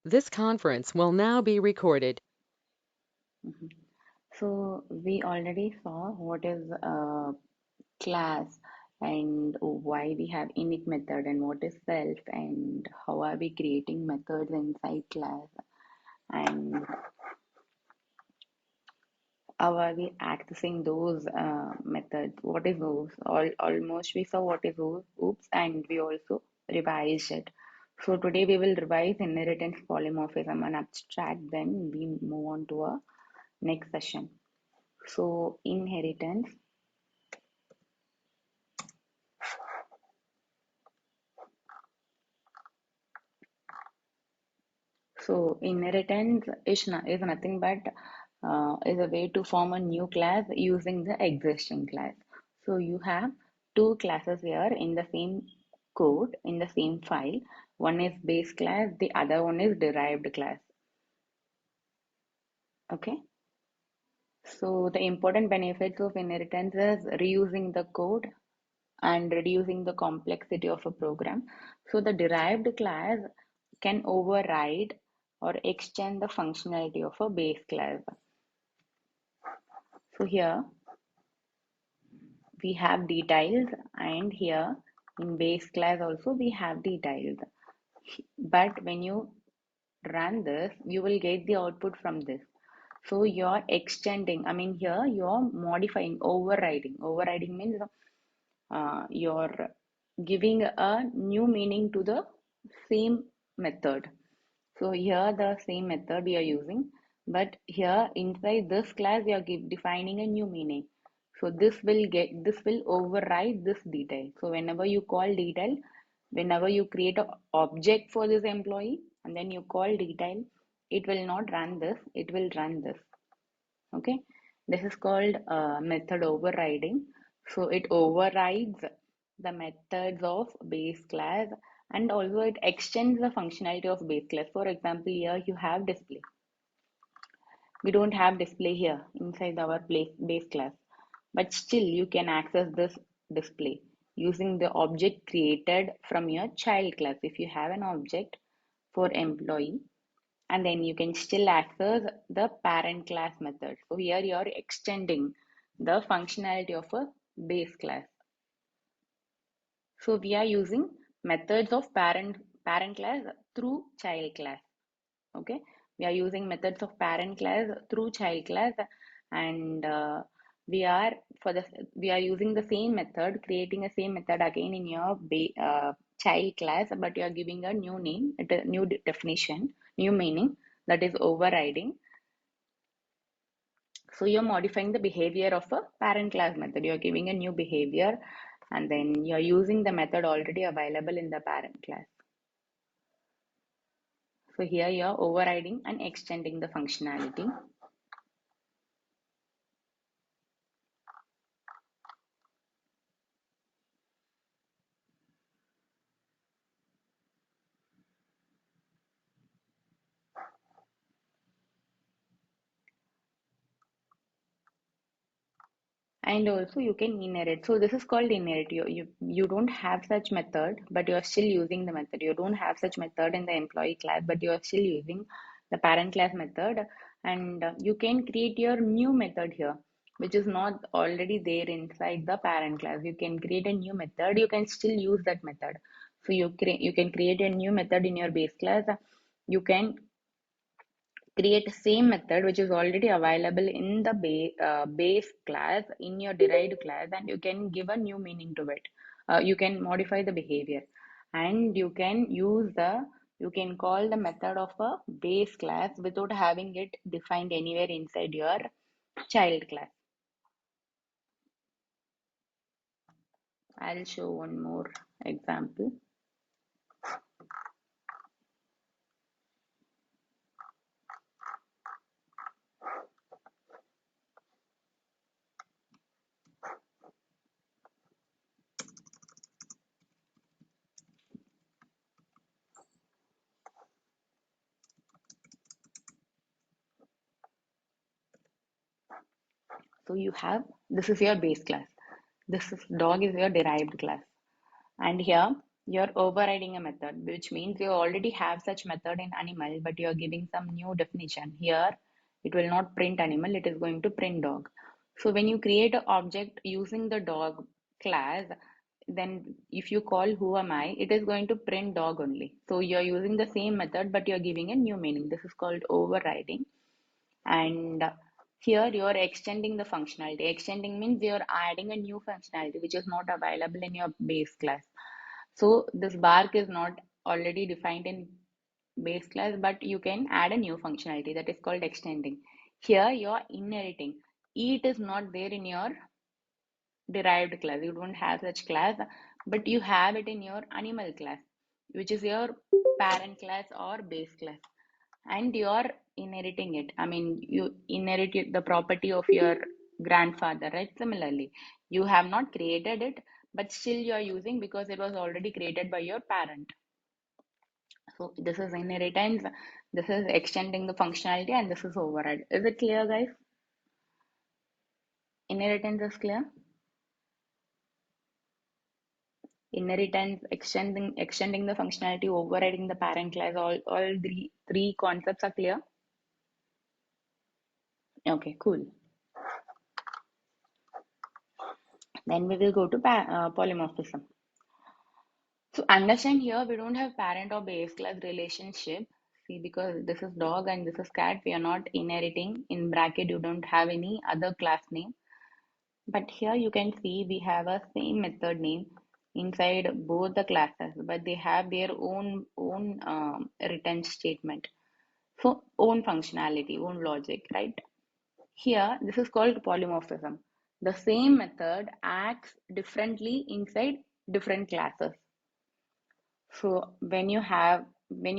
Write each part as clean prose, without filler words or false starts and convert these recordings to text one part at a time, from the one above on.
This conference will now be recorded. Mhm. So we already saw what is a class and why we have init method and what is self and how are we creating methods inside class and how are we accessing those methods. What is those? Almost we saw what is those. Oops, and we also revised it. So today we will revise inheritance, polymorphism and abstract. Then we move on to our next session. So inheritance. So inheritance is nothing but is a way to form a new class using the existing class. So you have two classes here in the same code, in the same file. One is base class, the other one is derived class. Okay. So the important benefits of inheritance is reusing the code and reducing the complexity of a program. So the derived class can override or extend the functionality of a base class. So here we have details and here in base class also we have details. But when you run this, you will get the output from this. So you're extending, I mean here you're modifying, overriding. Overriding means you're giving a new meaning to the same method. So here the same method we are using, but here inside this class we are defining a new meaning. So this will override this detail. So whenever you call detail, whenever you create an object for this employee and then you call detail, it will not run this, it will run this. Okay, this is called method overriding. So it overrides the methods of base class and also it extends the functionality of base class. For example, here you have display. We don't have display here inside our base class, but still you can access this display using the object created from your child class. If you have an object for employee, and then you can still access the parent class method. So here you are extending the functionality of a base class. So we are using methods of parent class through child class. Okay, we are using methods of parent class through child class, and we are we are using the same method, creating a same method again in your child class, but you are giving a new name, a new definition, new meaning, that is overriding. So you're modifying the behavior of a parent class method. You're giving a new behavior and then you're using the method already available in the parent class. So here you're overriding and extending the functionality. And also you can inherit. So this is called inherit. You don't have such method, but you're still using the method. You don't have such method in the employee class, but you're still using the parent class method. And you can create your new method here, which is not already there inside the parent class. You can create a new method. You can still use that method. So you can create a new method in your base class. You can create same method which is already available in the base class in your derived class, and you can give a new meaning to it. You can modify the behavior and you can call the method of a base class without having it defined anywhere inside your child class. I'll show one more example. So you have, this is your base class, this is dog is your derived class, and here You're overriding a method, which means you already have such method in animal, but you're giving some new definition. Here, it will not print animal, it is going to print dog. So when you create an object using the dog class, then if you call who am I, it is going to print dog only. So you're using the same method, but you're giving a new meaning. This is called overriding. And here you're extending the functionality. Extending means you're adding a new functionality which is not available in your base class. So this bark is not already defined in base class, but you can add a new functionality that is called extending. Here you're inheriting. It is not there in your derived class. You don't have such class, but you have it in your animal class, which is your parent class or base class, and you're inheriting it. I mean, you inherit the property of your grandfather, right? Similarly, you have not created it, but still you're using because it was already created by your parent. So this is inheritance, this is extending the functionality, and this is override. Is it clear, guys? Inheritance is clear. Inheritance, extending the functionality, overriding the parent class, all three concepts are clear. Okay, cool. Then we will go to polymorphism. So understand here we don't have parent or base class relationship. See, because this is dog and this is cat, we are not inheriting. In bracket, you don't have any other class name. But here you can see we have a same method name inside both the classes, but they have their own return statement. So own functionality, own logic, right? Here, this is called polymorphism. The same method acts differently inside different classes. So when you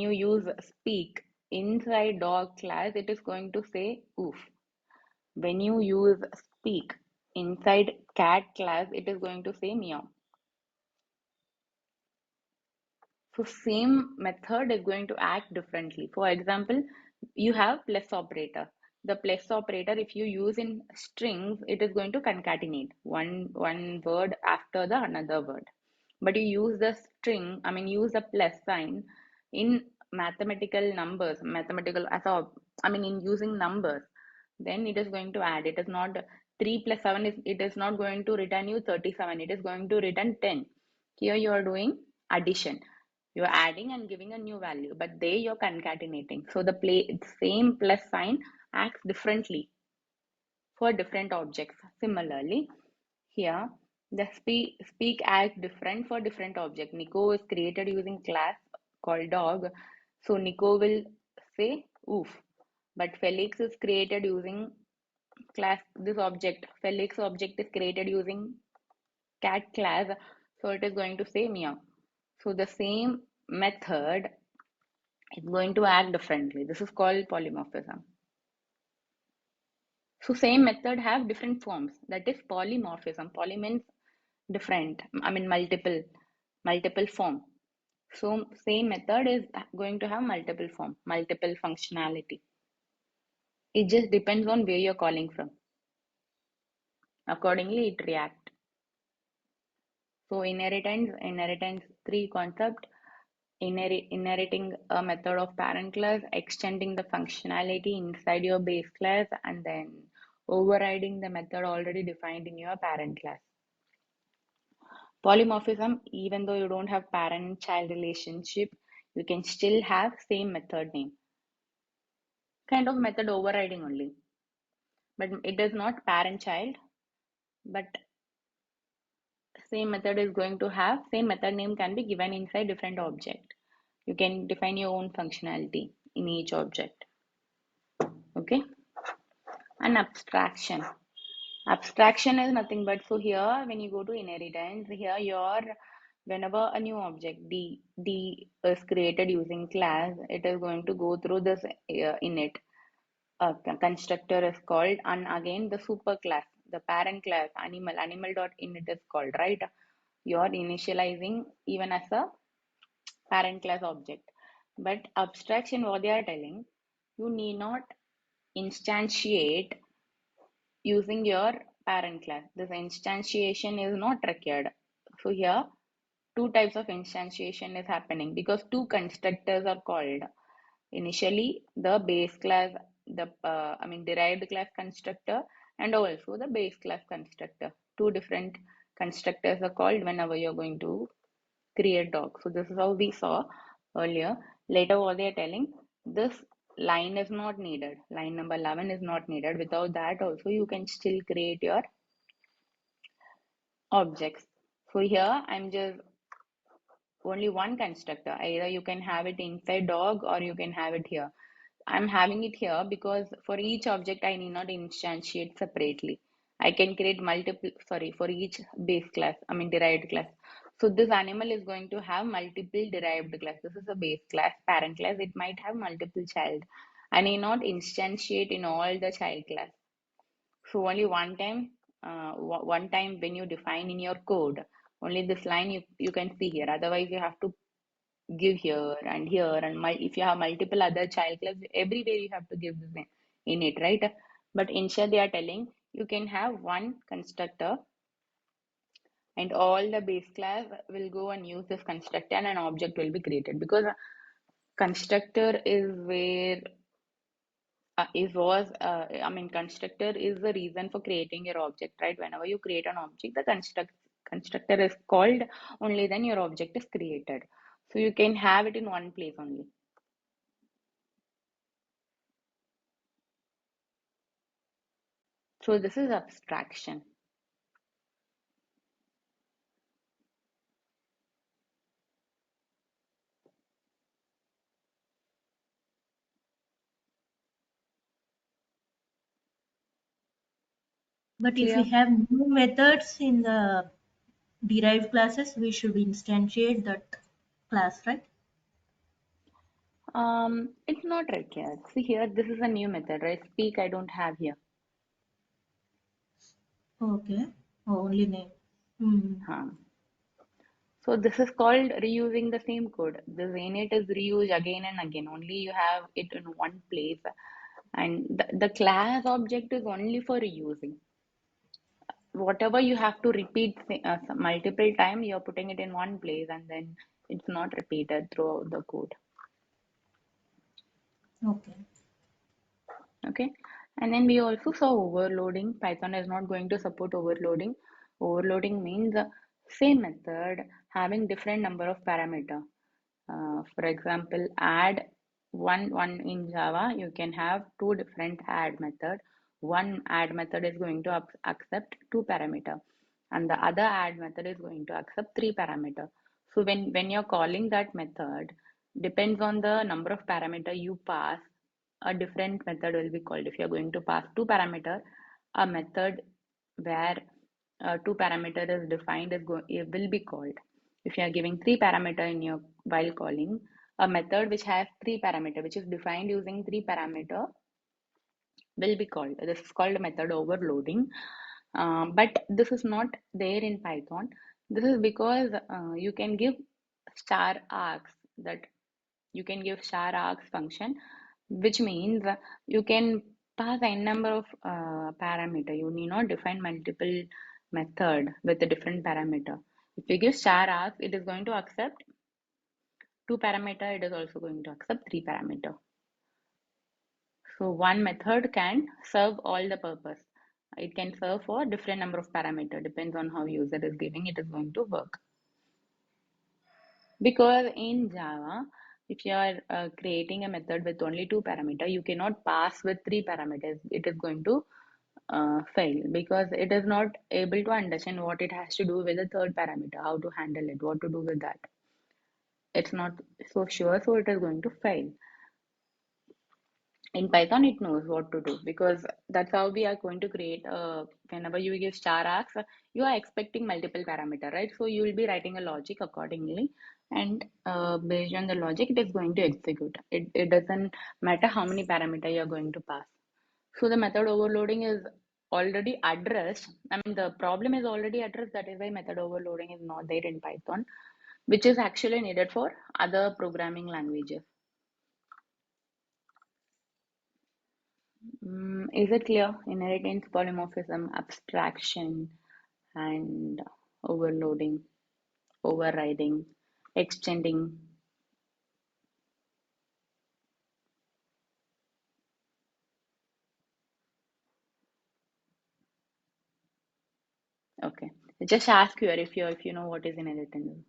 use speak inside dog class, it is going to say oof. When you use speak inside cat class, it is going to say meow. So same method is going to act differently. For example, you have plus operator. The plus operator, if you use in strings, it is going to concatenate one word after the another word. But you use the string, I mean use the plus sign in mathematical numbers, mathematical as a, I mean in using numbers, then it is going to add. It is not 3 plus 7 is, it is not going to return you 37. It is going to return 10. Here you are doing addition. You're adding and giving a new value, but there you're concatenating. So the same plus sign acts differently for different objects. Similarly, here the speak acts different for different object. Nico is created using class called dog, so Nico will say oof. But Felix is created using class this object. Felix object is created using cat class, so it is going to say meow. So the same method is going to act differently. This is called polymorphism. So same method have different forms. That is polymorphism. Poly means different. I mean multiple form. So same method is going to have multiple form, multiple functionality. It just depends on where you're calling from. Accordingly, it react. So inheritance, three concept. Inheriting a method of parent class, extending the functionality inside your base class, and then overriding the method already defined in your parent class. Polymorphism, even though you don't have parent-child relationship, you can still have same method name. Kind of method overriding only. But it is not parent-child, but same method is going to have, same method name can be given inside different object. You can define your own functionality in each object. Okay? And abstraction. Abstraction is nothing but, so here when you go to inheritance, here your whenever a new object D is created using class, it is going to go through this init. Constructor is called, and again the super class, the parent class animal dot init is called, right? You are initializing even as a parent class object. But abstraction, what they are telling, you need not instantiate using your parent class. This instantiation is not required. So here two types of instantiation is happening because two constructors are called. Initially, the base class, derived class constructor and also the base class constructor. Two different constructors are called whenever you're going to create doc. So this is how we saw earlier. Later, what they are telling, this line is not needed. Line number 11 is not needed. Without that, also you can still create your objects. So here I'm just only one constructor. Either you can have it inside dog or you can have it here. I'm having it here because for each object I need not instantiate separately. I can create multiple, sorry, for each base class, derived class. So this animal is going to have multiple derived class. This is a base class, parent class. It might have multiple child. I need not instantiate in all the child class. So only one time when you define in your code, only this line you can see here. Otherwise, you have to give here and if you have multiple other child class, everywhere you have to give this in it, right? But instead they are telling you can have one constructor and all the base class will go and use this constructor and an object will be created because constructor is where constructor is the reason for creating your object, right? Whenever you create an object, the constructor is called, only then your object is created. So you can have it in one place only. So this is abstraction. But if we Clear? have new methods in the derived classes, we should instantiate that class, right? It's not right here. See here, this is a new method, right? Speak, I don't have here. Okay. Oh, only name. Hmm. Huh. So this is called reusing the same code. This init is reused again and again. Only you have it in one place. And the class object is only for reusing. Whatever you have to repeat multiple time, you're putting it in one place and then it's not repeated throughout the code. Okay. Okay, and then we also saw overloading. Python is not going to support overloading. Overloading means same method having different number of parameter. For example, add one in Java, you can have two different add method. One add method is going to accept two parameter, and the other add method is going to accept three parameter. So when you're calling that method, depends on the number of parameter you pass, a different method will be called. If you're going to pass two parameter, a method where two parameter is defined it will be called. If you are giving three parameter in your while calling, a method which has three parameter, which is defined using three parameter, will be called. This is called method overloading. But this is not there in Python. This is because you can give star args, that you can give star args function, which means you can pass n number of parameter. You need not define multiple method with a different parameter. If you give star args, it is going to accept two parameter. It is also going to accept three parameter. So one method can serve all the purpose. It can serve for different number of parameter. Depends on how user is giving, it is going to work. Because in Java, if you are creating a method with only two parameter, you cannot pass with three parameters. It is going to fail because it is not able to understand what it has to do with the third parameter, how to handle it, what to do with that. It's not so sure, so it is going to fail. In Python, it knows what to do because that's how we are going to create. Whenever you give star args, you are expecting multiple parameter, right? So you will be writing a logic accordingly, and based on the logic, it is going to execute. It doesn't matter how many parameter you are going to pass. So the method overloading is already addressed. The problem is already addressed. That is why method overloading is not there in Python, which is actually needed for other programming languages. Is it clear? Inheritance, polymorphism, abstraction, and overloading. overriding, extending. Okay. Just ask here if you know what is inheritance.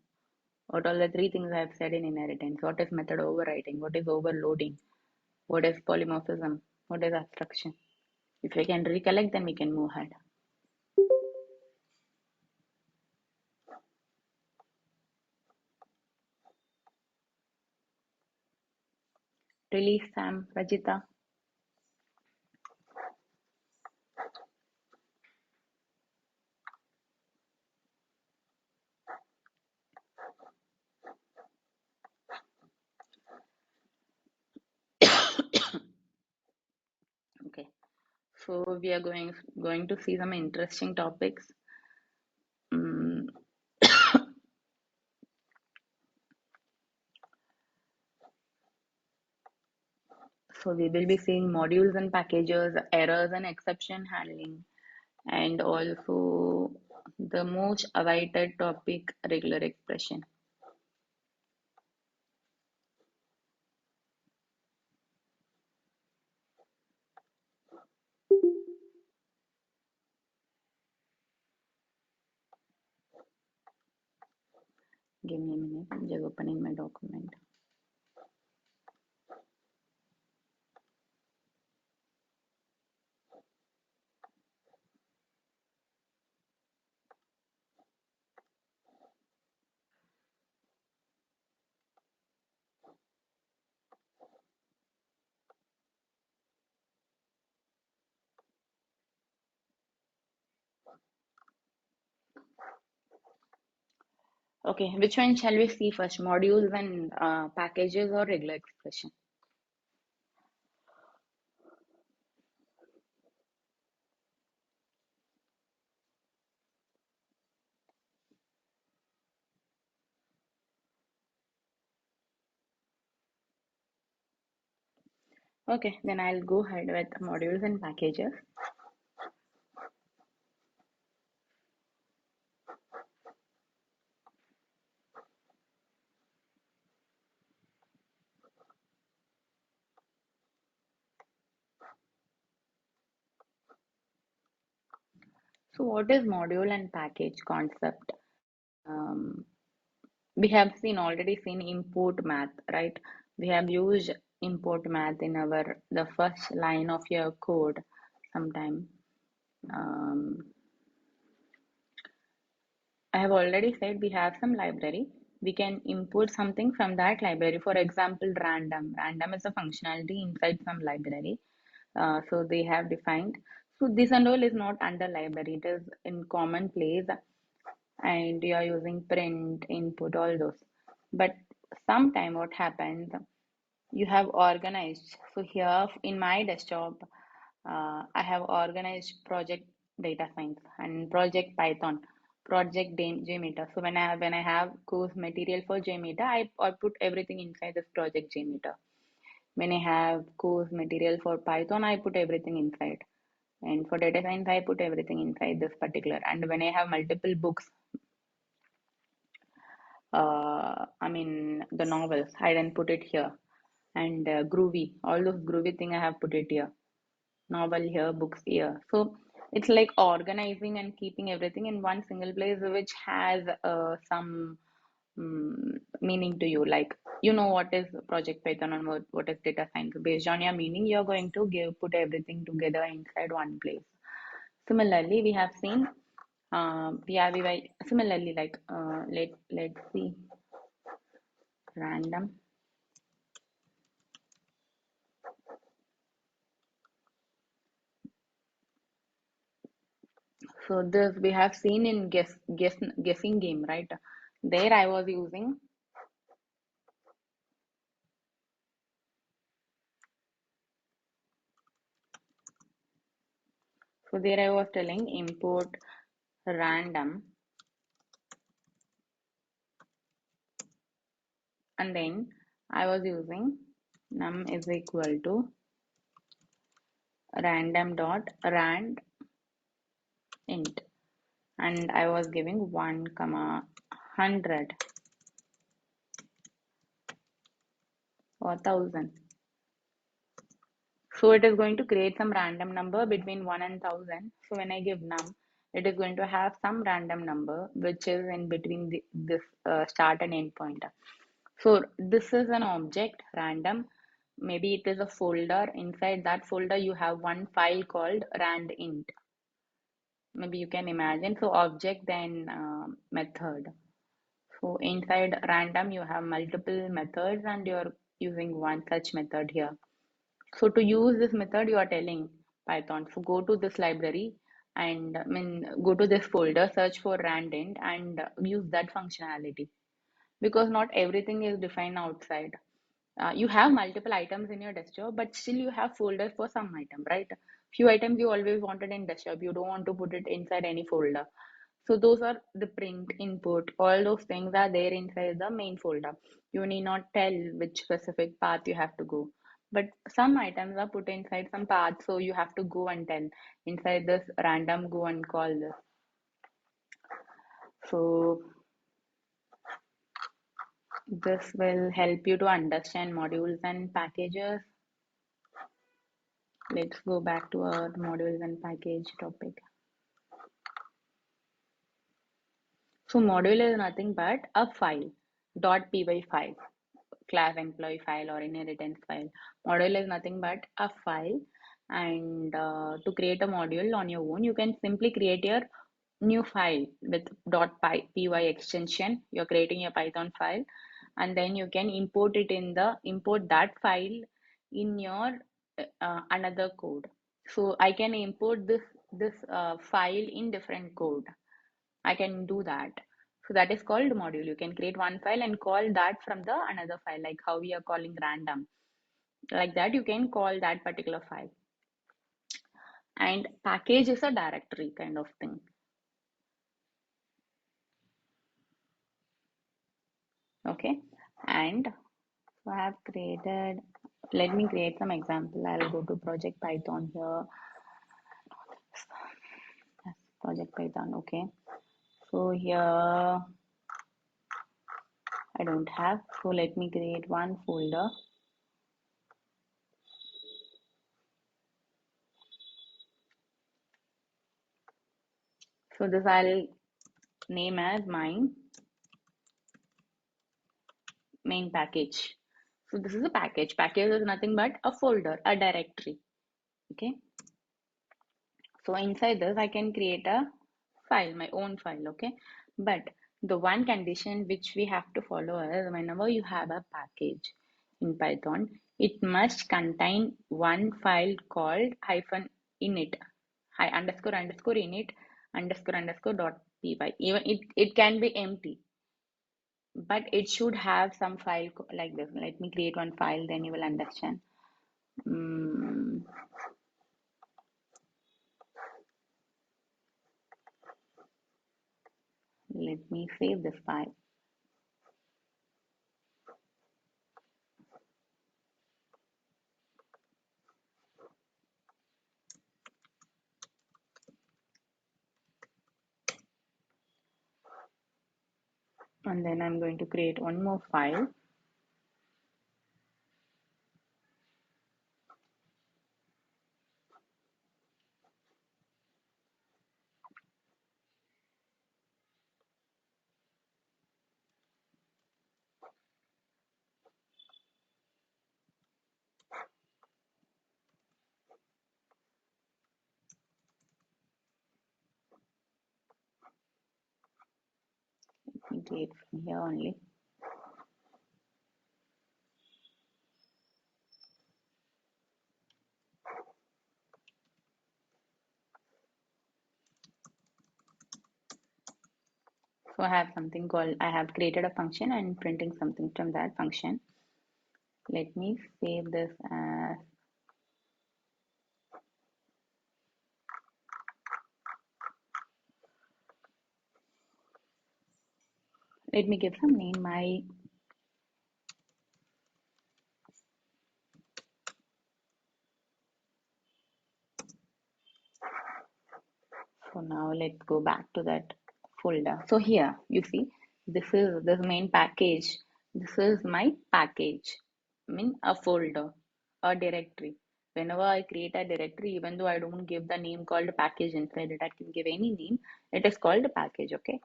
What are the three things I have said in inheritance? What is method overriding? What is overloading? What is polymorphism? What is abstraction? If you can recollect, then we can move ahead. Release Sam, Rajita. Okay. So we are going to see some interesting topics. Mm, so we will be seeing modules and packages, errors and exception handling, and also the most awaited topic, regular expression. Give me a minute. I'm just opening my document. Okay, which one shall we see first? Modules and packages or regular expression? Okay, then I'll go ahead with modules and packages. So what is module and package concept? Um, we have already seen import math, right? We have used import math in the first line of your code sometime. Um, I have already said we have some library. We can import something from that library. For example, random. Random is a functionality inside some library. So they have defined. So this and all is not under library. It is in common place, and you are using print, input, all those. But sometime what happens, you have organized. So here in my desktop, I have organized project data science and project Python, project Jmeter. So when I have course material for Jmeter, I put everything inside this project Jmeter. When I have course material for Python, I put everything inside. And for data science, I put everything inside this particular. And when I have multiple books, I mean the novels, I then put it here. And groovy, all those groovy thing I have put it here. Novel here, books here. So it's like organizing and keeping everything in one single place, which has some meaning to you. Like you know what is project Python and what is data science. Based on your meaning, you're going to put everything together inside one place. Similarly, we have seen PRVY. Similarly, like let's see random. So this we have seen in guessing game, right? There I was using. So there I was telling import random, and then I was using num is equal to random dot rand int, and I was giving 1 comma 100 or 1000. So it is going to create some random number between 1 and 1000. So when I give num, it is going to have some random number which is in between this start and end pointer. So this is an object, random. Maybe it is a folder. Inside that folder, you have one file called randint. Maybe you can imagine. So object, then method. So inside random, you have multiple methods and you're using one such method here. So to use this method, you are telling Python, so go to this library and go to this folder, search for randint and use that functionality, because not everything is defined outside. You have multiple items in your desktop, but still you have folders for some item, right? Few items you always wanted in desktop, you don't want to put it inside any folder. So those are the print, input, all those things are there inside the main folder. You need not tell which specific path you have to go. But some items are put inside some path, so you have to go and tell inside this random, go and call this. So this will help you to understand modules and packages. Let's go back to our modules and package topic. So module is nothing but a file, .py file, class employee file or inheritance file. Module is nothing but a file, and to create a module on your own, you can simply create your new file with .py extension. You're creating a Python file, and then you can import that file in your another code. So I can import this file in different code. I can do that. So that is called module. You can create one file and call that from the another file, like how we are calling random. Like that, you can call that particular file. And package is a directory kind of thing. Okay. And so I have created, let me create some example. I'll go to project Python here. Yes, project Python. Okay. So here I don't have. So let me create one folder. So this I'll name as mine main package. So this is a package. Package is nothing but a folder, a directory. Okay. So inside this, I can create a file, my own file. Okay. But the one condition which we have to follow is whenever you have a package in Python, it must contain one file called hyphen init, hi underscore underscore init underscore underscore dot py. Even it can be empty, but it should have some file like this. Let me create one file, then you will understand. Let me save this file. And then I'm going to create one more file. Let me create from here only. So I have something called, I have created a function and printing something from that function. Let me save this as, let me give some name, my so now let's go back to that folder. So here you see This main package. This is my package. I mean a folder, a directory. Whenever I create a directory, even though I don't give the name called package inside it, I can give any name. It is called a package. Okay.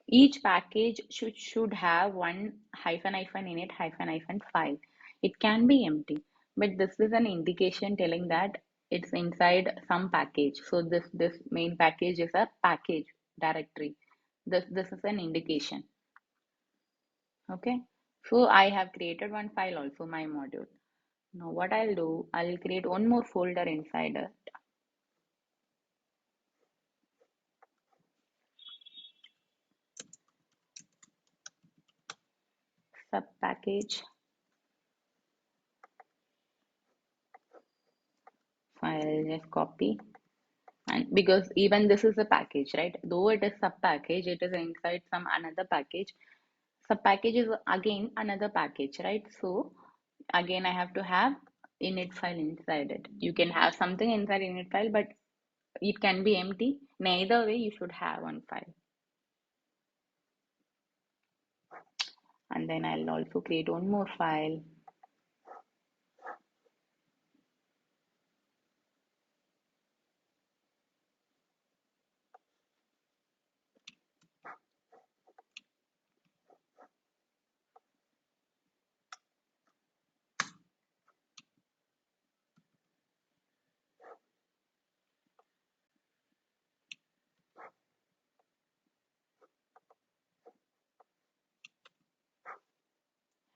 Each package should have one hyphen hyphen init hyphen hyphen file. It can be empty, but this is an indication telling that it's inside some package. So this main package is a package directory. This is an indication. Okay. So I have created one file also, my module. Now what I'll do, I'll create one more folder inside it. Sub package. So I'll just copy. And because even this is a package, right? Though it is sub package, it is inside some another package. Sub package is again another package, right? So again I have to have init file inside it. You can have something inside init file, but it can be empty. Neither way, you should have one file. And then I'll also create one more file.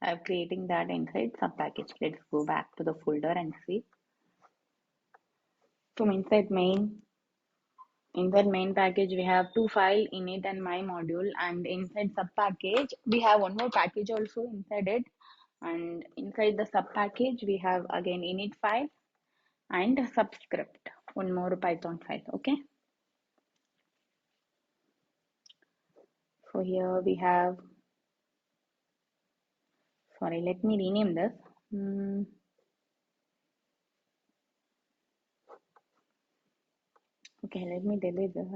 I'm creating that inside sub package. Let's go back to the folder and see. So inside main package we have two files, init and my module, and inside sub package we have one more package also inside it. And inside the sub package we have again init file and a subscript, one more Python file. Okay. So here we have, sorry, let me rename this. Okay, let me delete this.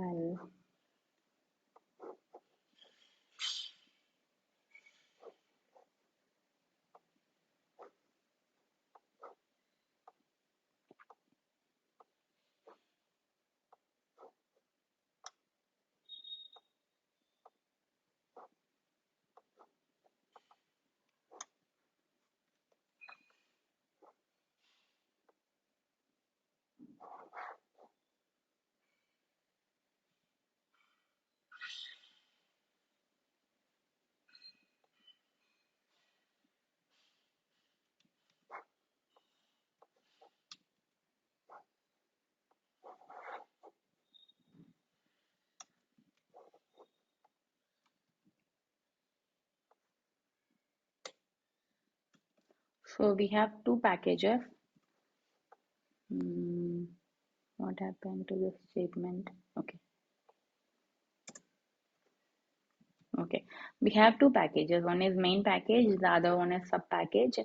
So we have two packages. What happened to this statement? Okay. Okay. We have two packages. One is main package, the other one is sub package.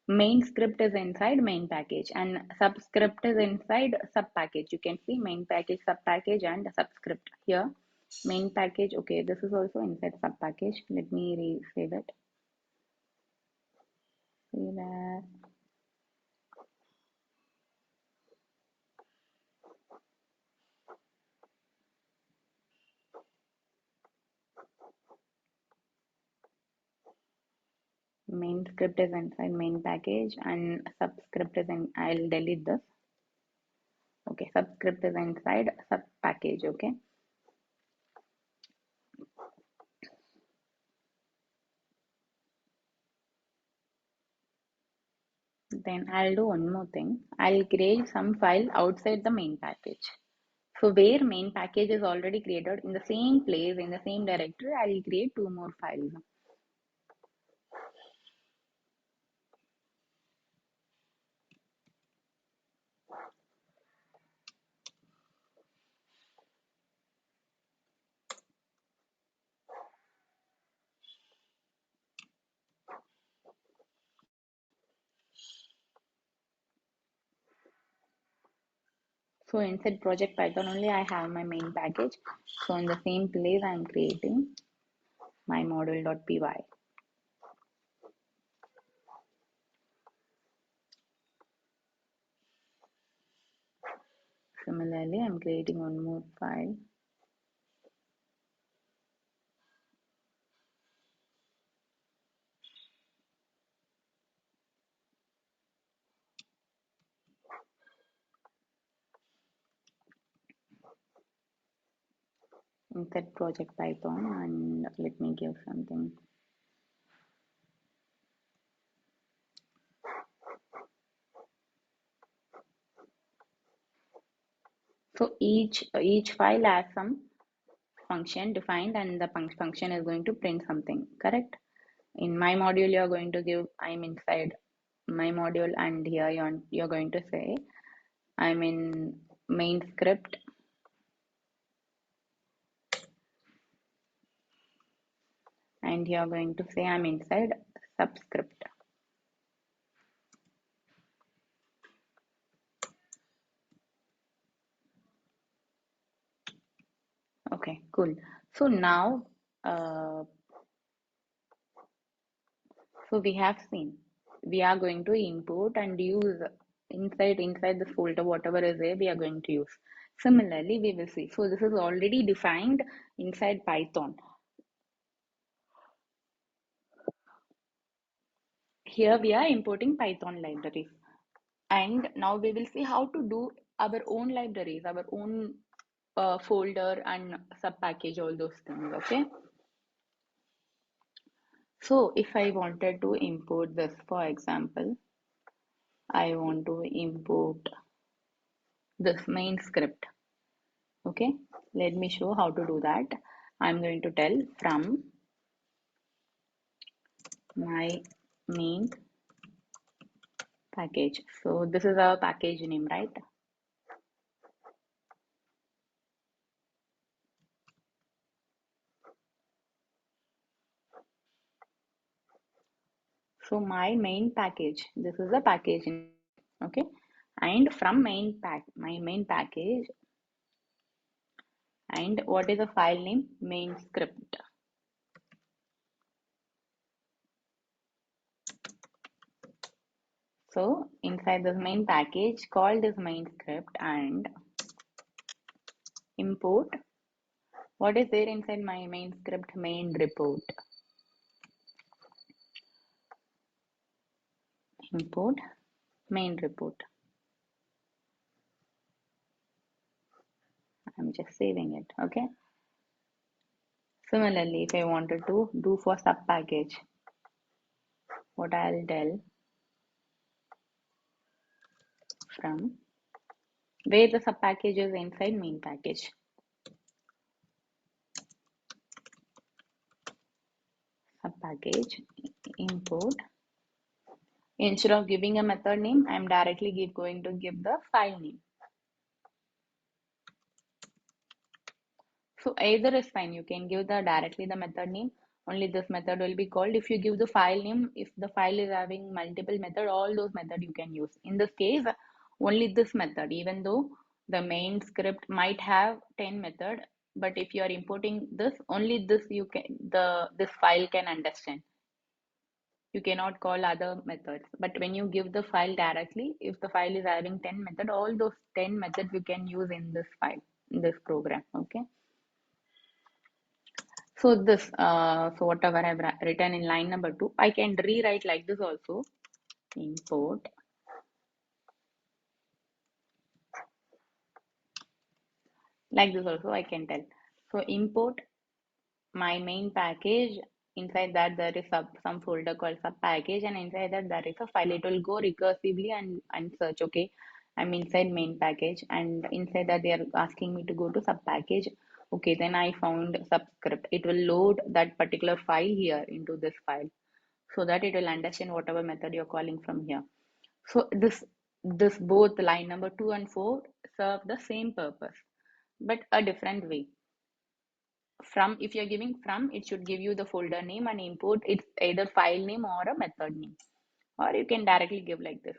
Main script is inside main package and subscript is inside sub package. You can see main package, sub package, and subscript here. Main package, okay, this is also inside sub package. Let me save it. See that. Main script is inside main package and subscript is in, I'll delete this. Okay, subscript is inside sub package. Okay. Then I'll do one more thing. I'll create some file outside the main package. So where main package is already created, in the same place, in the same directory, I'll create two more files. So inside project Python only I have my main package. So in the same place I'm creating my module.py. Similarly, I'm creating one more file. Insert project Python, and let me give something. So each file has some function defined, and the function is going to print something, correct? In my module, you're going to give I'm inside my module, and here you're going to say I'm in main script, and you're going to say I'm inside subscript. Okay, cool. So now, so we have seen we are going to import and use inside the folder whatever is there we are going to use. Similarly, we will see. So this is already defined inside Python. Here we are importing Python libraries, and now we will see how to do our own libraries, our own folder and sub package, all those things. Okay. So if I wanted to import this, for example, I want to import this main script. Okay, let me show how to do that. I'm going to tell from my main package. So this is our package name, right? So my main package, this is the package name, okay? And from my main package, and what is the file name? Main script. So inside this main package, call this main script and import. What is there inside my main script? Main report. Import main report. I'm just saving it, okay? Similarly, if I wanted to do for sub package, what I'll tell from where the sub package is inside main package. Sub package import. Instead of giving a method name, I'm directly going to give the file name. So either is fine. You can give the directly the method name. Only this method will be called. If you give the file name, if the file is having multiple method, all those method you can use. In this case, only this method, even though the main script might have 10 method, but if you are importing this, only this you can this file can understand. You cannot call other methods. But when you give the file directly, if the file is having 10 method, all those 10 methods you can use in this file, in this program. Okay. So this, so whatever I've written in line number 2, I can rewrite like this also. Import. Like this also I can tell. So import my main package. Inside that there is some folder called sub package, and inside that there is a file. It will go recursively and search. Okay, I'm inside main package, and inside that they are asking me to go to sub package. Okay, then I found subscript. It will load that particular file here into this file, so that it will understand whatever method you're calling from here. So this both line number 2 and 4 serve the same purpose, but a different way. From, if you're giving from, it should give you the folder name, and import it's either file name or a method name, or you can directly give like this.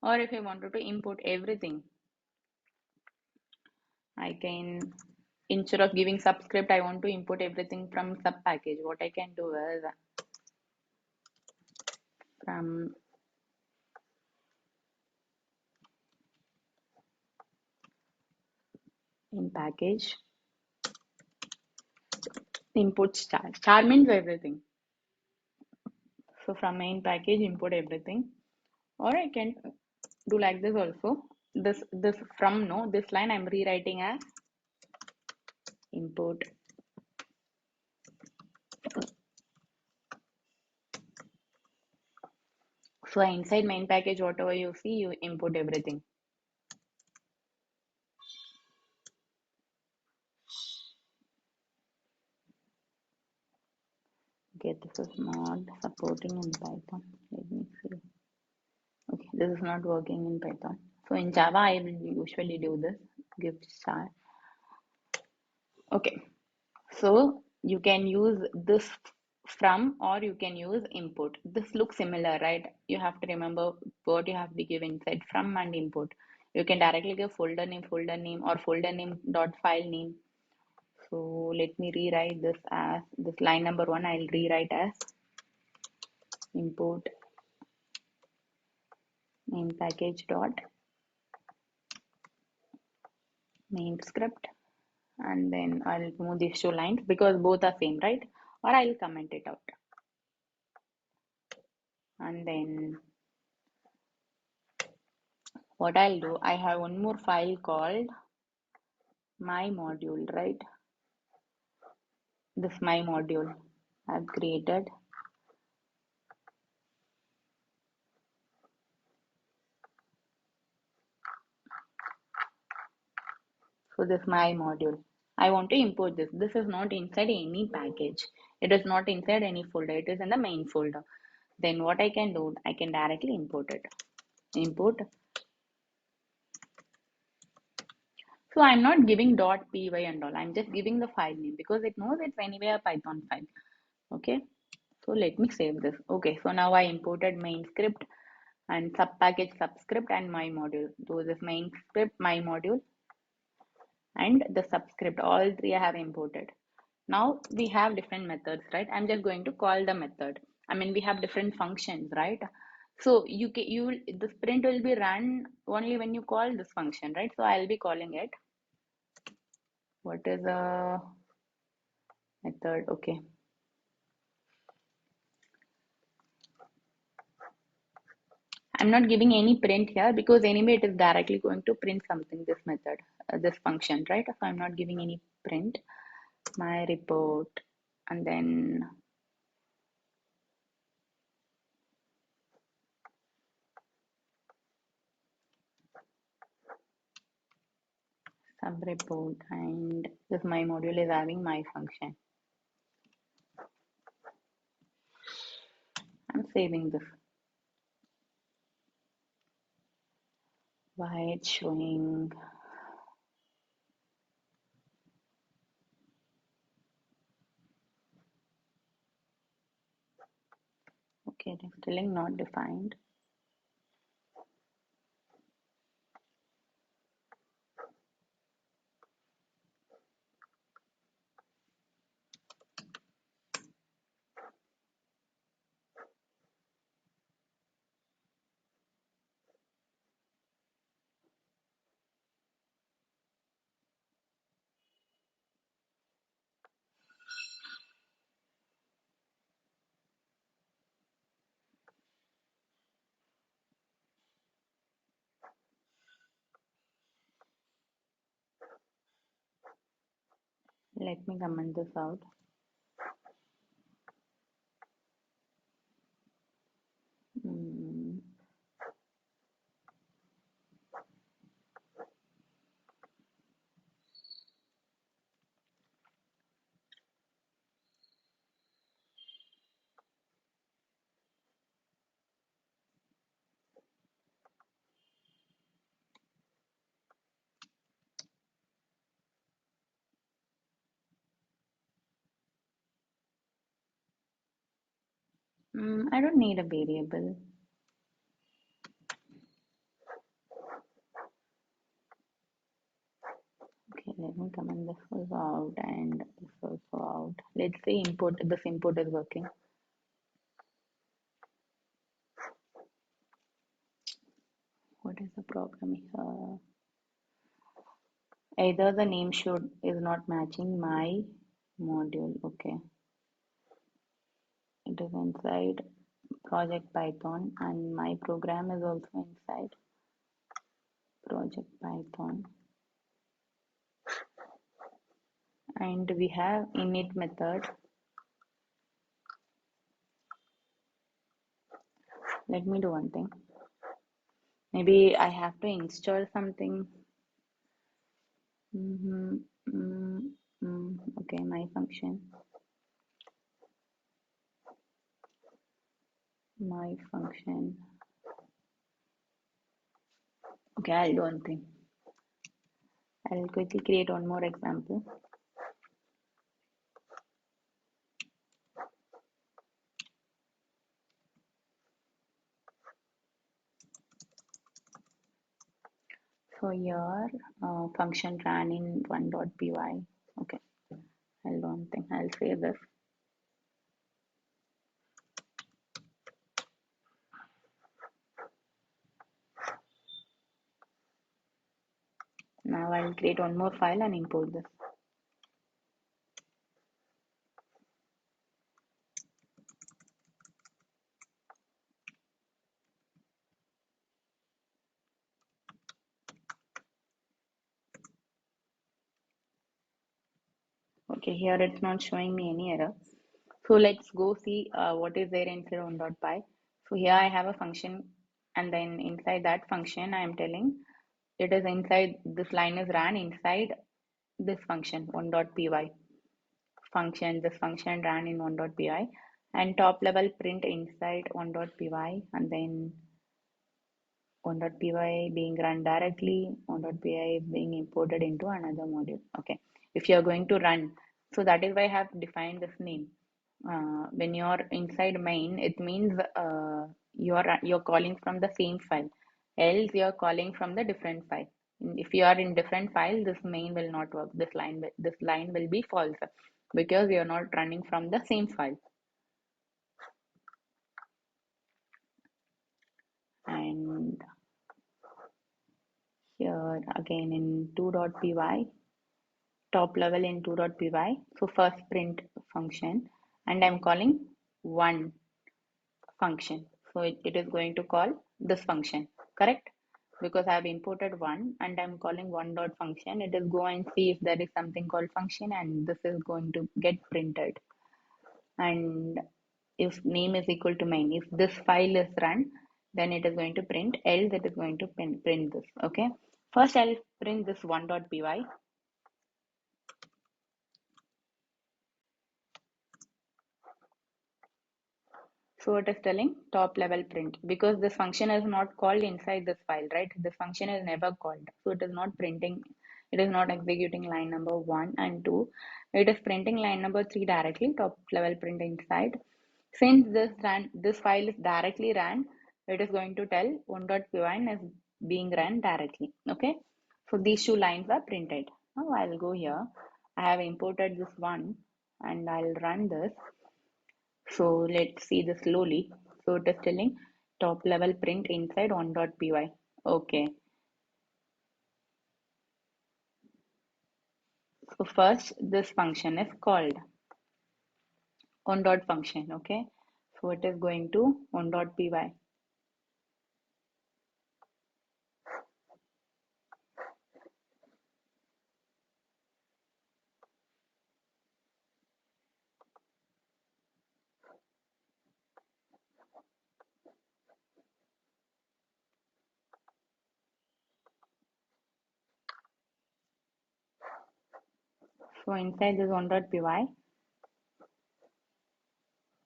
Or if I wanted to import everything, I can instead of giving subscript, I want to import everything from sub package. What I can do is from in package import star. Star means everything. So from main package import everything, or I can do like this also. This from no, this line I'm rewriting as import. So inside main package, whatever you see, you import everything. Okay, this is not supporting in Python. Let me see. Okay, this is not working in Python. So in Java, I will usually do this. Give star. Okay, so you can use this from or you can use import. This looks similar, right? You have to remember what you have to give inside from and import. You can directly give folder name, or folder name dot file name. So let me rewrite this as this line number 1. I'll rewrite as import main package dot main script, and then I'll remove these 2 lines because both are same, right? Or I'll comment it out. And then what I'll do, I have one more file called my module, right? This my module I've created. So this my module. I want to import this. This is not inside any package. It is not inside any folder. It is in the main folder. Then what I can do, I can directly import it. Import. So I'm not giving .py and all. I'm just giving the file name because it knows it's anyway a Python file. Okay. So let me save this. Okay. So now I imported main script and sub package subscript and my module. Those is main script, my module, and the subscript. All 3 I have imported. Now we have different methods, right? I'm just going to call the method. I mean, we have different functions, right? So the sprint will be run only when you call this function, right? So I'll be calling it. What is a method? Okay. I'm not giving any print here because anyway it is directly going to print something, this method, this function, right? So I'm not giving any print. My report, and then sub report, and this my module is having my function. I'm saving this. Why it's showing? Okay, it is telling not defined. Let me comment this out. I don't need a variable. Okay, Okay, let me comment this also out and this also out. Let's say import, this import is working. What is the problem here? Either the name should is not matching my module. Okay, it is inside project Python and my program is also inside project Python. And we have init method. Let me do one thing. Maybe I have to install something. Okay, my function. My function. Okay, I'll do one thing. I'll quickly create one more example. So here, function ran in one.py. Okay, I'll do one thing. I'll save this. Now I'll create one more file and import this. Okay, here it's not showing me any error. So let's go see what is there inside one.py. So here I have a function, and then inside that function I am telling it is inside this line is ran inside this function one.py function. This function ran in one.py and top level print inside one.py, and then one.py being run directly, one.py is being imported into another module. Okay, if you are going to run, so that is why I have defined this name. When you're inside main, it means you're calling from the same file. Else you're calling from the different file. If you are in different file, this main will not work. This line will be false because you're not running from the same file. And here again in 2.py, top level in 2.py, so first print function, and I'm calling one function. So it is going to call this function, correct? Because I have imported one and I'm calling one dot function. It is go and see if there is something called function, and this is going to get printed. And if name is equal to main, if this file is run, then it is going to print, else it is going to print this. Okay, first I'll print this one.py. So it is telling top level print because this function is not called inside this file, right? This function is never called. So it is not printing, it is not executing line number 1 and 2. It is printing line number 3 directly, top level print inside. Since this file is directly ran, it is going to tell 1.py is being run directly. Okay. So these two lines are printed. Now I'll go here. I have imported this one and I'll run this. So let's see this slowly. So it is telling top level print inside one.py. Okay. So first this function is called one.function. Okay. So it is going to one.py. So inside this one.py,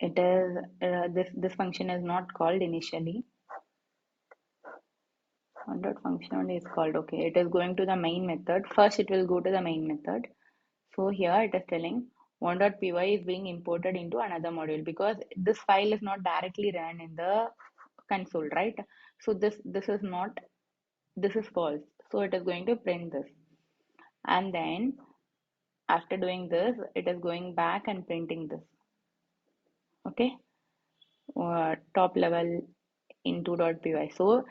it is this function is not called initially. One.function only is called. Okay. It is going to the main method. First it will go to the main method. So here it is telling one.py is being imported into another module because this file is not directly ran in the console, right? So this is not, this is false. So it is going to print this. And then after doing this, it is going back and printing this. Okay, top level in 2.py. So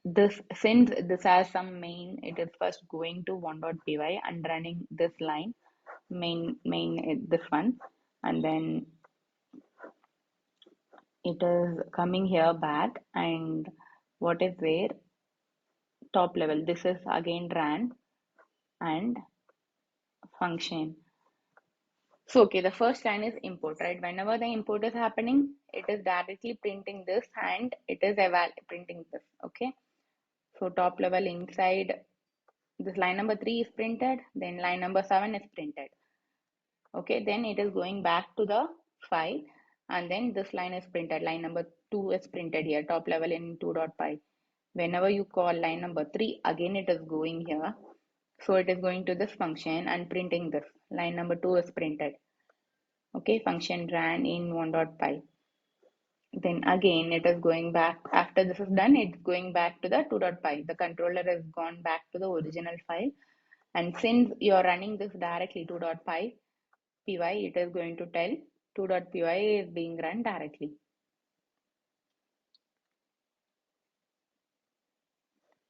this, since this has some main, it is first going to 1.py and running this line, this one, and then it is coming here back, and what is there, top level, this is again ran and function. So okay, the first line is import, right? Whenever the import is happening, it is directly printing this and it is printing this. Okay, so top level inside this line number 3 is printed, then line number 7 is printed. Okay, then it is going back to the file, and then this line is printed, line number 2 is printed here, top level in 2.py. Whenever you call line number 3, again it is going here, so it is going to this function and printing this, line number 2 is printed. Okay, function ran in 1.py. Then again it is going back, after this is done, it's going back to the 2.py. The controller has gone back to the original file, and since you are running this directly 2.py, it is going to tell 2.py is being run directly.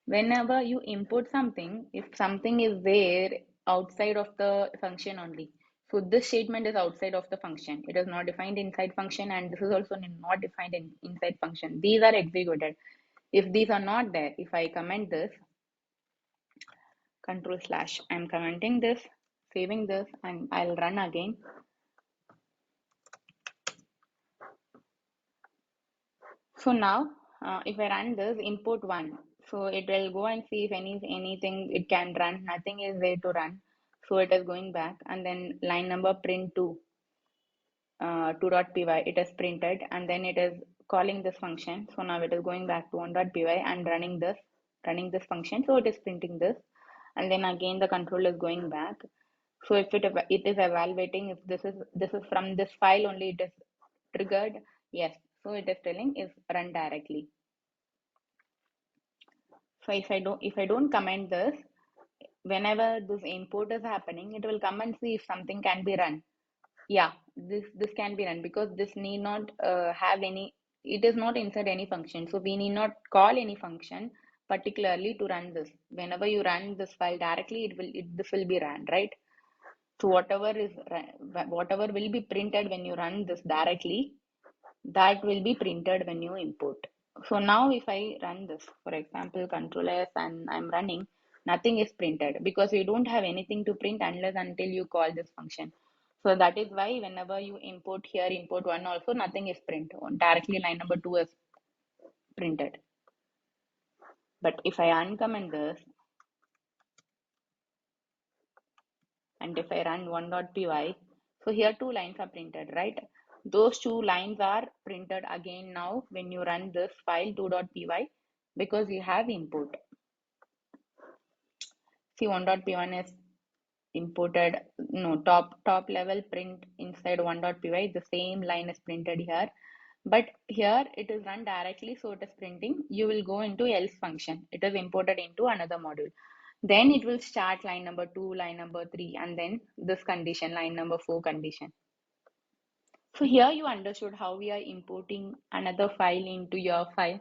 Whenever you import something, if something is there outside of the function only, so this statement is outside of the function, it is not defined inside function, and this is also not defined inside function, these are executed. If these are not there, if I comment this, control slash, I'm commenting this, saving this, and I'll run again. So now, if I run this import one, so it will go and see if anything it can run. Nothing is there to run, so it is going back. And then line number print 2, 2.py, it is printed, and then it is calling this function. So now it is going back to 1.py and running this function. So it is printing this, and then again the control is going back. So if it is evaluating if this is from this file only it is triggered, yes. So it is telling is run directly. So if I don't comment this, whenever this import is happening, it will come and see if something can be run. Yeah, this can be run because this need not have any. It is not inside any function, so we need not call any function particularly to run this. Whenever you run this file directly, this will be ran, right? So whatever will be printed when you run this directly, that will be printed when you import. So now if I run this, for example, control S, and I'm running, nothing is printed because you don't have anything to print unless until you call this function. So that is why whenever you import here, import one also, nothing is printed. Directly line number 2 is printed. But if I uncomment this, and if I run 1.py, so here 2 lines are printed, right? Those 2 lines are printed again now when you run this file 2.py because you have import. See, 1.py is imported, no, top level print inside 1.py, the same line is printed here. But here it is run directly, so it is printing. You will go into else function. It is imported into another module. Then it will start line number 2, line number 3, and then this condition, line number 4 condition. So here you understood how we are importing another file into your file.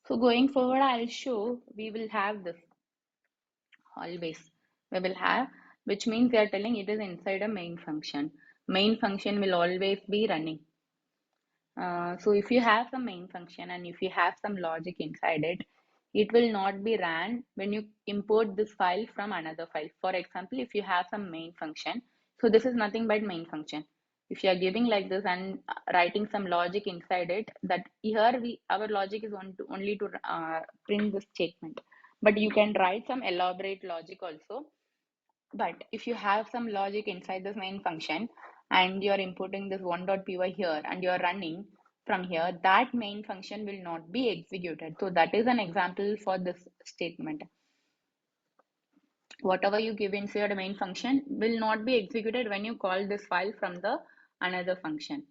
So going forward, I'll show we will have this always. We will have, which means we are telling it is inside a main function. Main function will always be running. So if you have some main function and if you have some logic inside it, it will not be ran when you import this file from another file. For example, if you have some main function, so this is nothing but main function. If you are giving like this and writing some logic inside it, that here our logic is only to print this statement. But you can write some elaborate logic also But if you have some logic inside this main function and you're importing this 1.py here and you're running from here, that main function will not be executed. So that is an example for this statement. Whatever you give inside the main function will not be executed when you call this file from the another function.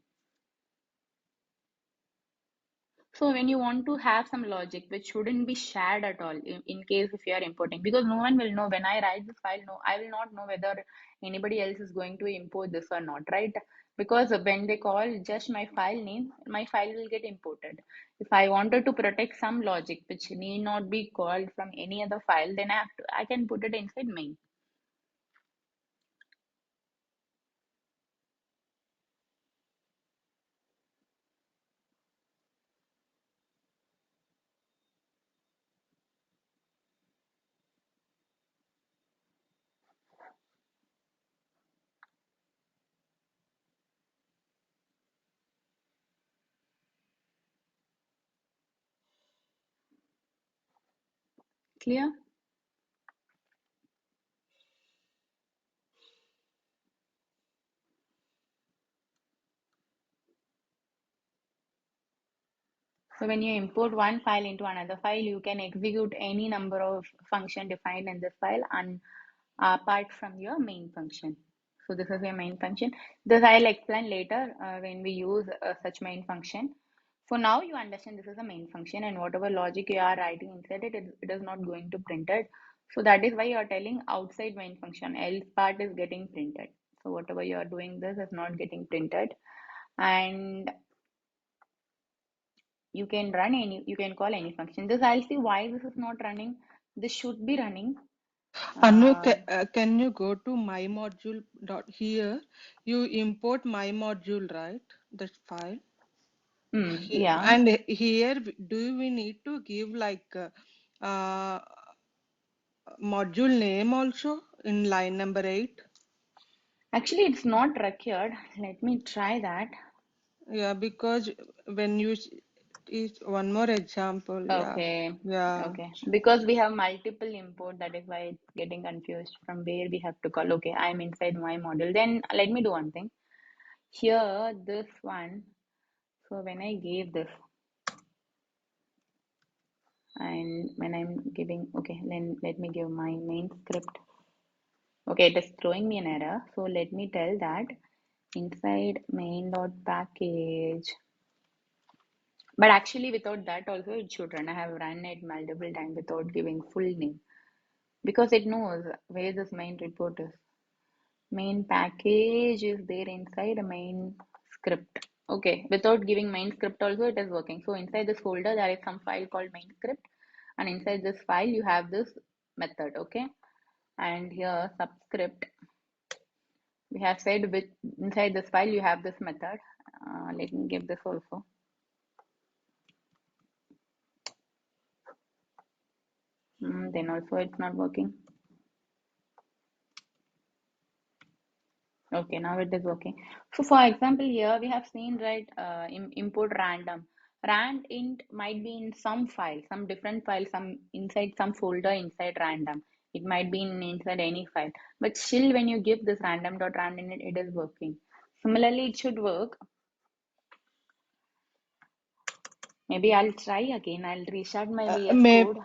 So when you want to have some logic which shouldn't be shared at all, in case if you are importing, because no one will know when I write this file, no, I will not know whether anybody else is going to import this or not, right? Because when they call just my file name, my file will get imported. If I wanted to protect some logic which need not be called from any other file, then I can put it inside main. Clear? So when you import one file into another file, you can execute any number of function defined in this file and apart from your main function. So this is your main function. This I'll explain later when we use such main function. For now, you understand this is a main function and whatever logic you are writing inside it, it is not going to print it. So that is why you are telling outside main function, else part is getting printed. So whatever you are doing, this is not getting printed. And you can call any function. This I'll see why this is not running. This should be running. Anu, Uh, can you go to my module dot here? You import my module, right? That file. yeah. And here, do we need to give like uh, module name also in line number 8? Actually, it's not required. Let me try that. Yeah, because when you is one more example. Yeah, Okay. yeah. Okay. Because we have multiple import, that is why it's getting confused from where we have to call. Okay, I'm inside my module. Then let me do one thing. Here, this one. So when I gave this, and when I'm giving, okay, then let me give my main script. Okay, it is throwing me an error. So let me tell that inside main.package. But actually, without that also it should run. I have run it multiple times without giving full name because it knows where this main report is. Main package is there inside a main script. Okay, without giving main script also it is working. So inside this folder there is some file called main script, and inside this file you have this method. Okay, and here subscript we have said with inside this file you have this method. Let me give this also. Then also it's not working. Okay, now it is working. So for example, here we have seen, right, import random. Rand int might be in some file, some different file, some inside some folder inside random. It might be inside any file. But still when you give this random.rand in it, it is working. Similarly, it should work. Maybe I'll try again. I'll restart my VS May, Code.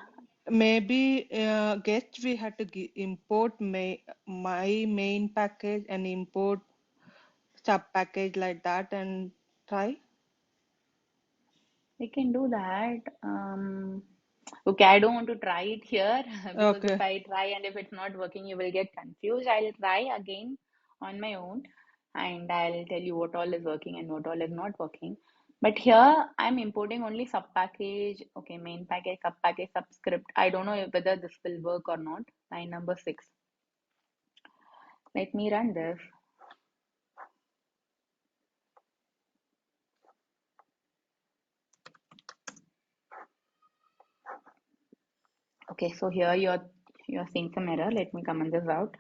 maybe guess we had to import my main package and import sub package like that and try. We can do that. Okay, I don't want to try it here because if Okay. I try and if it's not working, you will get confused. I'll try again on my own and I'll tell you what all is working and what all is not working. But here I'm importing only sub package. Okay, main package, subscript. I don't know whether this will work or not. Line number 6. Let me run this. Okay, so here you're seeing some error. Let me comment this out.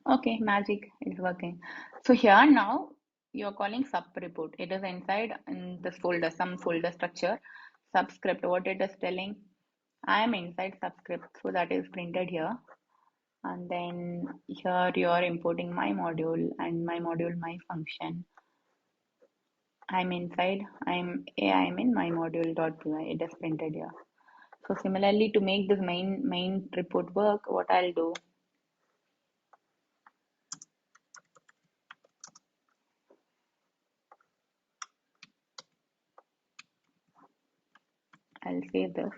Okay, magic is working. So here now you're calling sub report. It is inside in this folder, some folder structure, subscript. What it is telling, I am inside subscript. So that is printed here. And then here you're importing my module and my module, my function. I'm inside, I'm in my module.py. It is printed here. So similarly, to make this main report work, what I'll do, I'll save this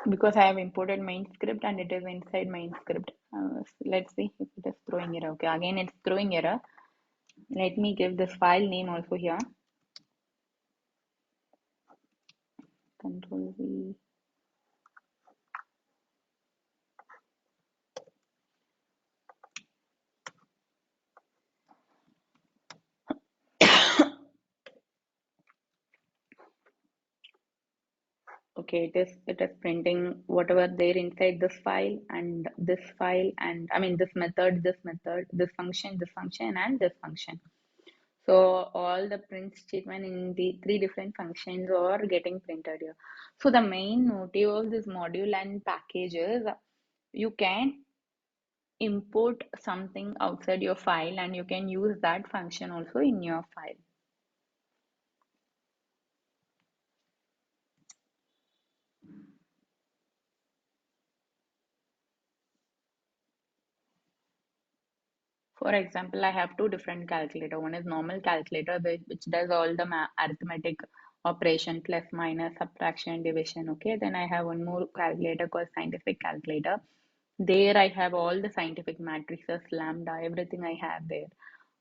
because I have imported main script and it is inside main script. Let's see if it is throwing error. Okay, again it's throwing error. Let me give this file name also here. Control V. Okay, it is printing whatever there inside this file, and I mean this method, this function, and this function. So all the print statement in the three different functions are getting printed here. So the main motive of this module and packages, you can import something outside your file and you can use that function also in your file. For example, I have two different calculator. One is normal calculator, which does all the arithmetic operation, plus, minus, subtraction, division. Okay. Then I have one more calculator called scientific calculator. There I have all the scientific matrices, lambda, everything I have there,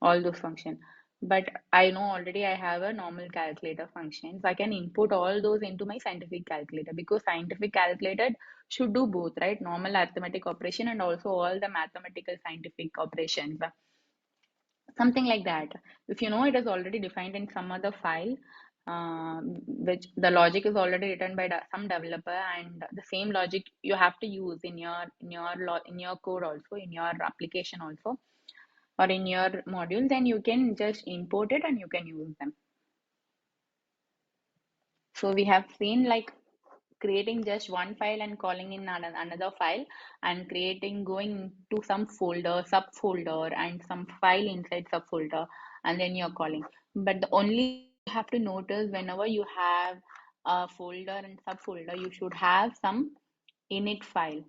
all those functions. But I know already I have a normal calculator function. So I can input all those into my scientific calculator because scientific calculator should do both, right? Normal arithmetic operation and also all the mathematical scientific operations, something like that. If you know it is already defined in some other file, which the logic is already written by some developer, and the same logic you have to use in your code also, in your application also, or in your module, then you can just import it and you can use them. So we have seen like creating just one file and calling in another file, and creating, going to some folder, subfolder, and some file inside subfolder, and then you're calling. But the only you have to notice, whenever you have a folder and subfolder, you should have some init file.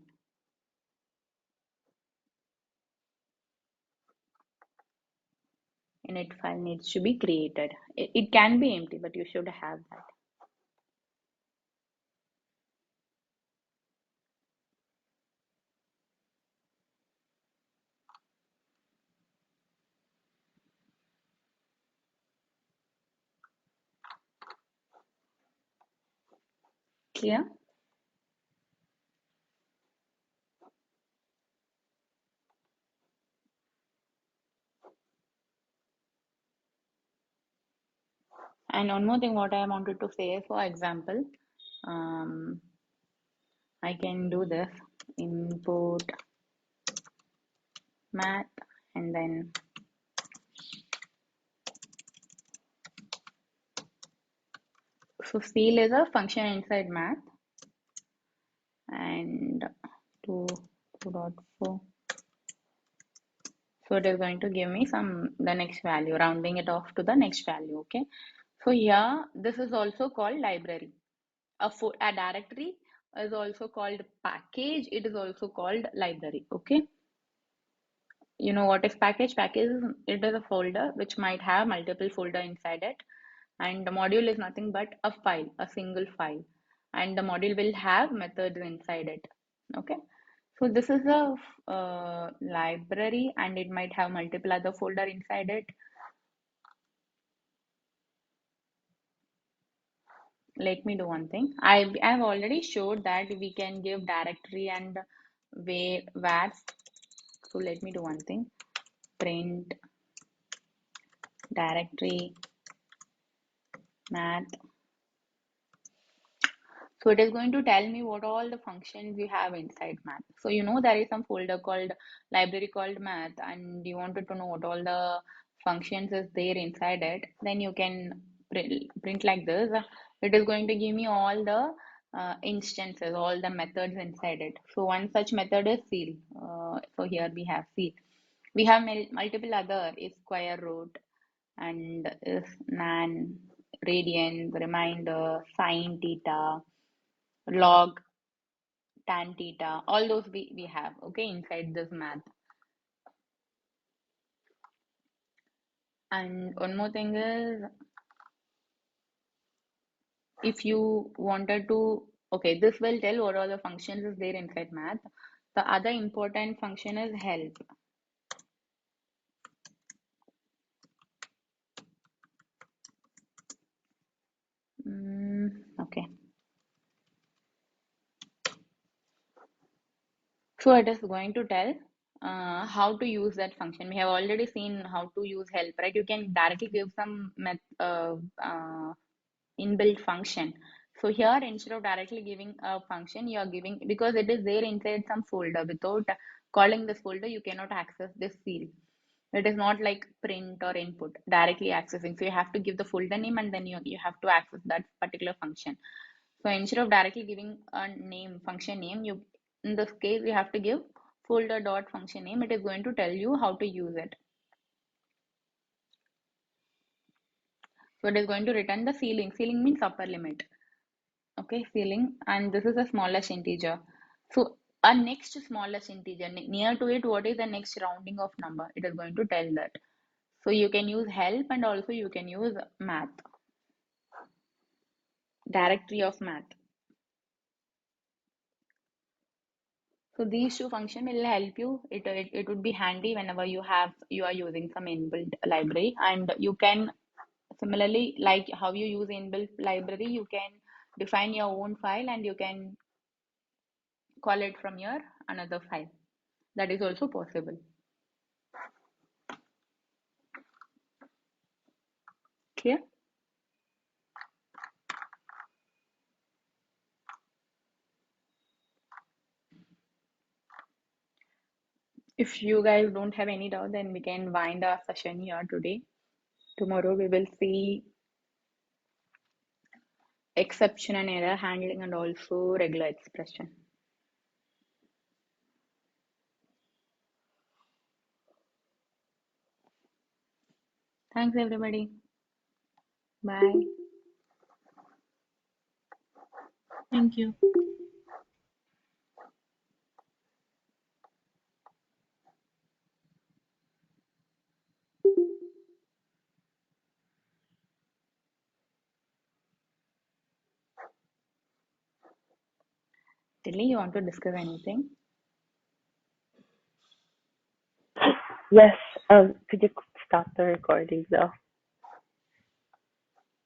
Init file needs to be created. It can be empty, but you should have that. Clear? And one more thing, what I wanted to say, for example, I can do this, import math, and then so seal is a function inside math, and 2.4. So it is going to give me the next value, rounding it off to the next value. Okay. So here, this is also called library. A directory is also called package. It is also called library. Okay. You know what is package? Package is, it is a folder which might have multiple folder inside it, and the module is nothing but a file, a single file, and the module will have methods inside it. Okay, so this is a library, and it might have multiple other folder inside it. Let me do one thing. I've already showed that we can give directory and where. So let me do one thing. Print directory math. So it is going to tell me what all the functions you have inside math. So you know there is some folder called library called math, and you wanted to know what all the functions is there inside it. Then you can print like this. It is going to give me all the instances, all the methods inside it. So one such method is seal. So here we have seal. We have multiple other is square root and is nan, radian, reminder, sine theta, log, tan theta. All those we have, okay, inside this math. And one more thing is, if you wanted to, okay, this will tell what all the functions is there inside math. The other important function is help. Okay. So it is going to tell how to use that function. We have already seen how to use help, right? You can directly give some inbuilt function. So here, instead of directly giving a function, you are giving, because it is there inside some folder. Without calling this folder, you cannot access this field. It is not like print or input directly accessing. So you have to give the folder name and then you have to access that particular function. So instead of directly giving a name, function name, you, in this case, you have to give folder dot function name. It is going to tell you how to use it. So it is going to return the ceiling. Ceiling means upper limit. Okay, ceiling, and this is the smallest integer. So a next smallest integer, near to it, what is the next rounding of number? It is going to tell that. So you can use help and also you can use math, directory of math. So these two functions will help you. It would be handy whenever you are using some inbuilt library, and you can similarly, like how you use inbuilt library, you can define your own file and you can call it from your another file. That is also possible. Clear? If you guys don't have any doubt, then we can wind our session here today. Tomorrow we will see exception and error handling and also regular expression. Thanks everybody. Bye. Thank you. Tilly, you want to discuss anything? Yes. Could you stop the recording though?